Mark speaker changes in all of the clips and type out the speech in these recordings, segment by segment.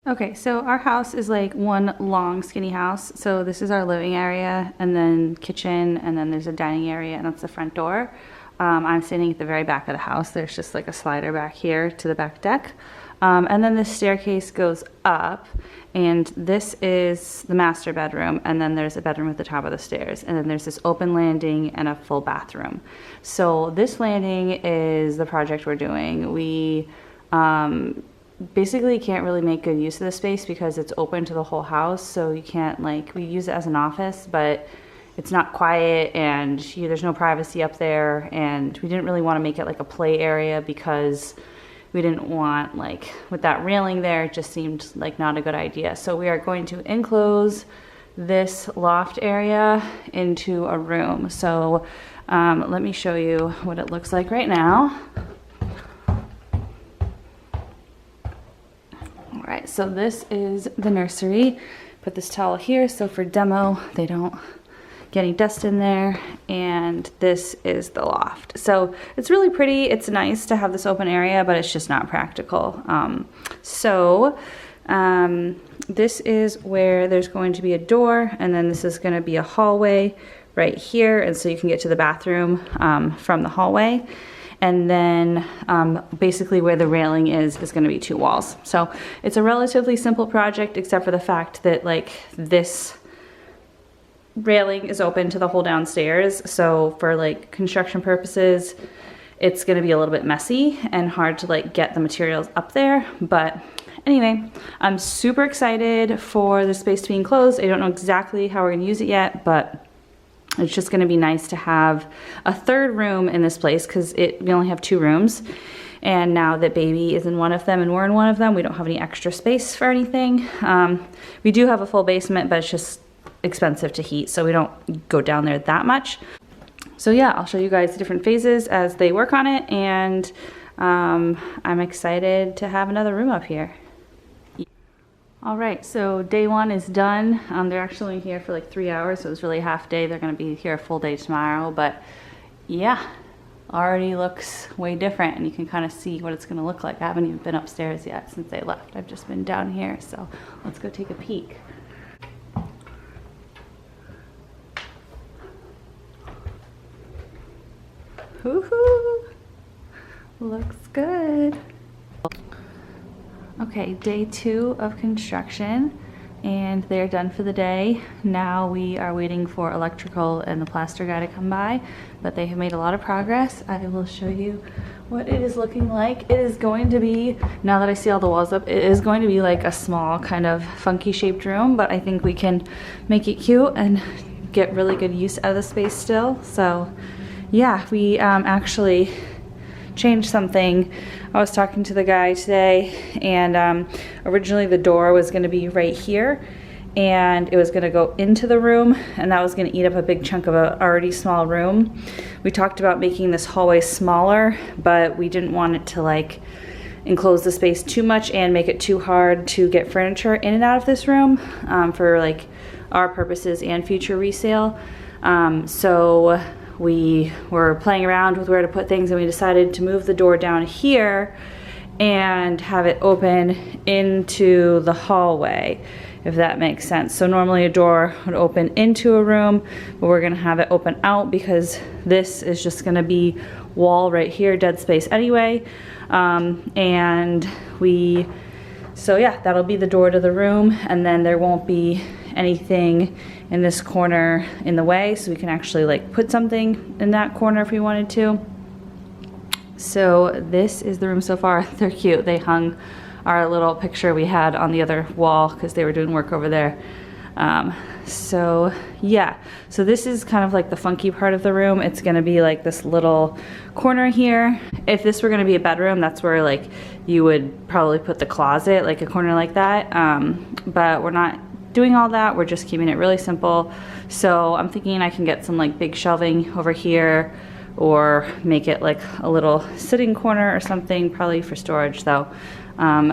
Speaker 1: Okay, so our house is like one long skinny house. So this is our living area and then kitchen, and then there's a dining area, and that's the front door. I'm standing at the very back of the house. There's just like a slider back here to the back deck. And then the staircase goes up, and this is the master bedroom, and then there's a bedroom at the top of the stairs, and then there's this open landing and a full bathroom. So this landing is the project we're doing. We basically can't really make good use of the space because it's open to the whole house, so you can't, like, we use it as an office, but it's not quiet, and there's no privacy up there, and we didn't really want to make it like a play area because we didn't want, like, with that railing there, it just seemed like not a good idea. So we are going to enclose this loft area into a room. So let me show you what it looks like right now. All right, so this is the nursery. Put this towel here so for demo they don't get any dust in there, and this is the loft. So it's really pretty. It's nice to have this open area, but it's just not practical. This is where there's going to be a door, and then this is going to be a hallway right here, and so you can get to the bathroom from the hallway. And then basically where the railing is going to be 2 walls. So it's a relatively simple project, except for the fact that, like, this railing is open to the whole downstairs. So for, like, construction purposes, it's going to be a little bit messy and hard to, like, get the materials up there. But anyway, I'm super excited for the space to be enclosed. I don't know exactly how we're going to use it yet, but it's just going to be nice to have a third room in this place because we only have 2 rooms. And now that baby is in one of them and we're in one of them, we don't have any extra space for anything. We do have a full basement, but it's just expensive to heat, so we don't go down there that much. So yeah, I'll show you guys the different phases as they work on it, and I'm excited to have another room up here. All right, so day 1 is done. They're actually here for like 3 hours, so it was really a half day. They're gonna be here a full day tomorrow, but yeah, already looks way different, and you can kind of see what it's gonna look like. I haven't even been upstairs yet since they left. I've just been down here, so let's go take a peek. Woohoo! Looks good. Okay, day 2 of construction, and they're done for the day. Now we are waiting for electrical and the plaster guy to come by, but they have made a lot of progress. I will show you what it is looking like. It is going to be, now that I see all the walls up, it is going to be like a small kind of funky shaped room, but I think we can make it cute and get really good use out of the space still. So yeah, we actually changed something. I was talking to the guy today, and originally the door was going to be right here, and it was going to go into the room, and that was going to eat up a big chunk of a already small room. We talked about making this hallway smaller, but we didn't want it to, like, enclose the space too much and make it too hard to get furniture in and out of this room for, like, our purposes and future resale. So we were playing around with where to put things, and we decided to move the door down here and have it open into the hallway, if that makes sense. So normally a door would open into a room, but we're gonna have it open out because this is just gonna be wall right here, dead space anyway. So yeah, that'll be the door to the room, and then there won't be anything in this corner in the way, so we can actually, like, put something in that corner if we wanted to. So this is the room so far. They're cute. They hung our little picture we had on the other wall because they were doing work over there. So yeah, so this is kind of like the funky part of the room. It's gonna be like this little corner here. If this were gonna be a bedroom, that's where, like, you would probably put the closet, like a corner like that. But we're not doing all that. We're just keeping it really simple. So I'm thinking I can get some, like, big shelving over here, or make it like a little sitting corner or something, probably for storage though.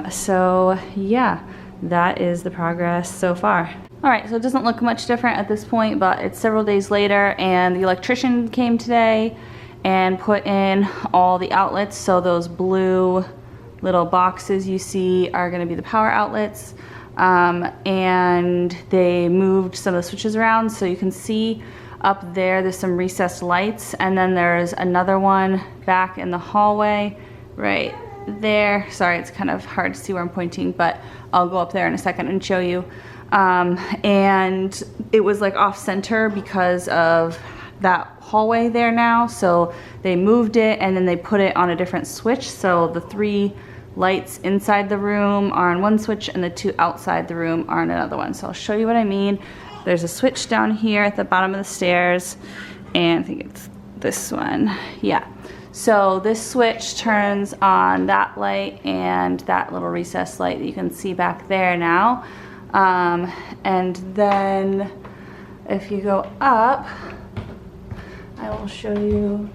Speaker 1: So yeah, that is the progress so far. All right, so it doesn't look much different at this point, but it's several days later, and the electrician came today and put in all the outlets. So those blue little boxes you see are going to be the power outlets. And they moved some of the switches around, so you can see up there's some recessed lights, and then there's another one back in the hallway right there. Sorry, it's kind of hard to see where I'm pointing, but I'll go up there in a second and show you. And it was like off center because of that hallway there now, so they moved it and then they put it on a different switch, so the 3 lights inside the room are on one switch and the 2 outside the room are on another one. So I'll show you what I mean. There's a switch down here at the bottom of the stairs, and I think it's this one. Yeah. So this switch turns on that light and that little recessed light that you can see back there now. And then if you go up, I will show you.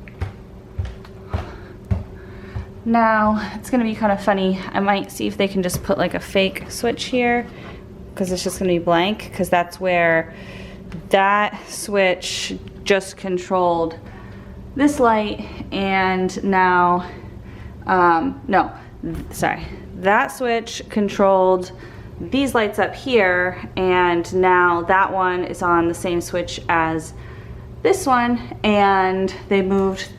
Speaker 1: Now, it's gonna be kind of funny. I might see if they can just put like a fake switch here, because it's just gonna be blank, because that's where that switch just controlled this light, and now, no, sorry. That switch controlled these lights up here, and now that one is on the same switch as this one, and they moved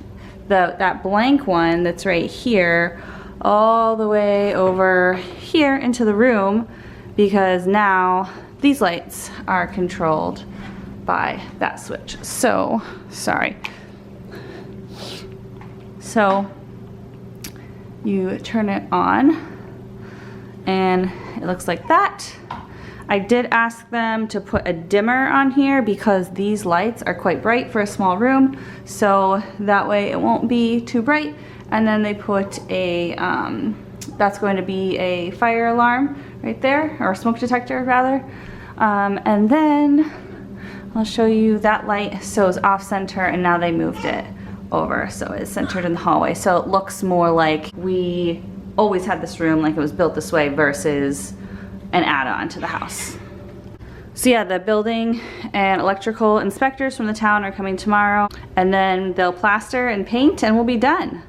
Speaker 1: that blank one that's right here all the way over here into the room, because now these lights are controlled by that switch. So, sorry. So you turn it on and it looks like that. I did ask them to put a dimmer on here because these lights are quite bright for a small room, so that way it won't be too bright. And then they put a, that's going to be a fire alarm right there, or smoke detector rather. And then I'll show you that light. So it's off center, and now they moved it over, so it's centered in the hallway. So it looks more like we always had this room, like it was built this way, versus an add-on to the house. So yeah, the building and electrical inspectors from the town are coming tomorrow, and then they'll plaster and paint and we'll be done.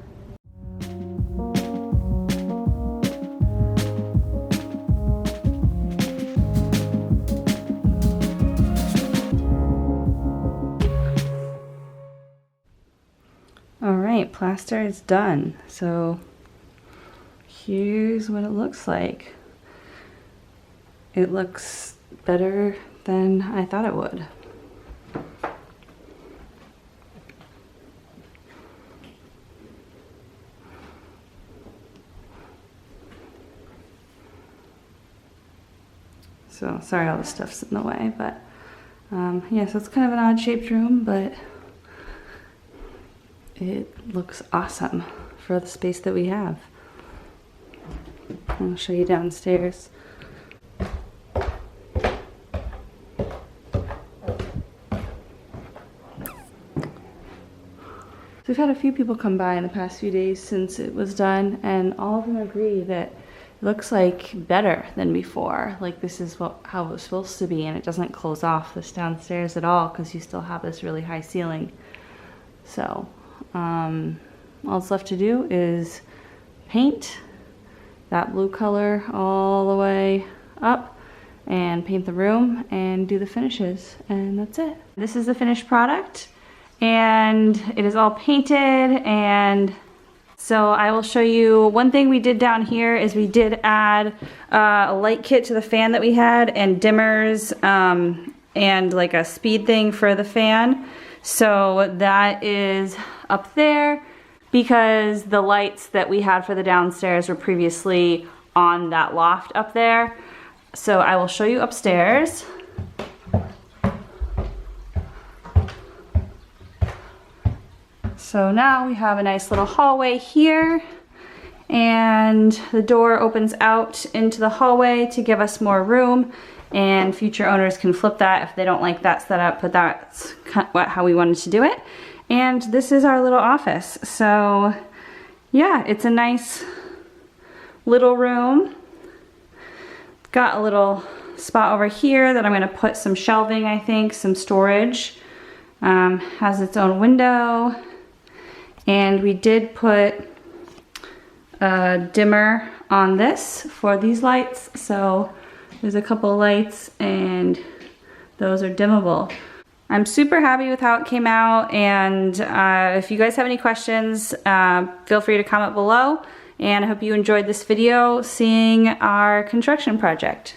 Speaker 1: All right, plaster is done. So here's what it looks like. It looks better than I thought it would. So sorry all this stuff's in the way, but yeah, so it's kind of an odd shaped room, but it looks awesome for the space that we have. I'll show you downstairs. So we've had a few people come by in the past few days since it was done, and all of them agree that it looks like better than before. Like this is how it was supposed to be, and it doesn't close off this downstairs at all because you still have this really high ceiling. So all that's left to do is paint that blue color all the way up and paint the room and do the finishes, and that's it. This is the finished product, and it is all painted. And so I will show you one thing we did down here is we did add a light kit to the fan that we had, and dimmers and like a speed thing for the fan. So that is up there because the lights that we had for the downstairs were previously on that loft up there. So I will show you upstairs. So now we have a nice little hallway here, and the door opens out into the hallway to give us more room, and future owners can flip that if they don't like that setup, but that's how we wanted to do it. And this is our little office. So yeah, it's a nice little room. Got a little spot over here that I'm gonna put some shelving, I think, some storage. Has its own window. And we did put a dimmer on this for these lights. So there's a couple lights and those are dimmable. I'm super happy with how it came out, and if you guys have any questions, feel free to comment below, and I hope you enjoyed this video seeing our construction project.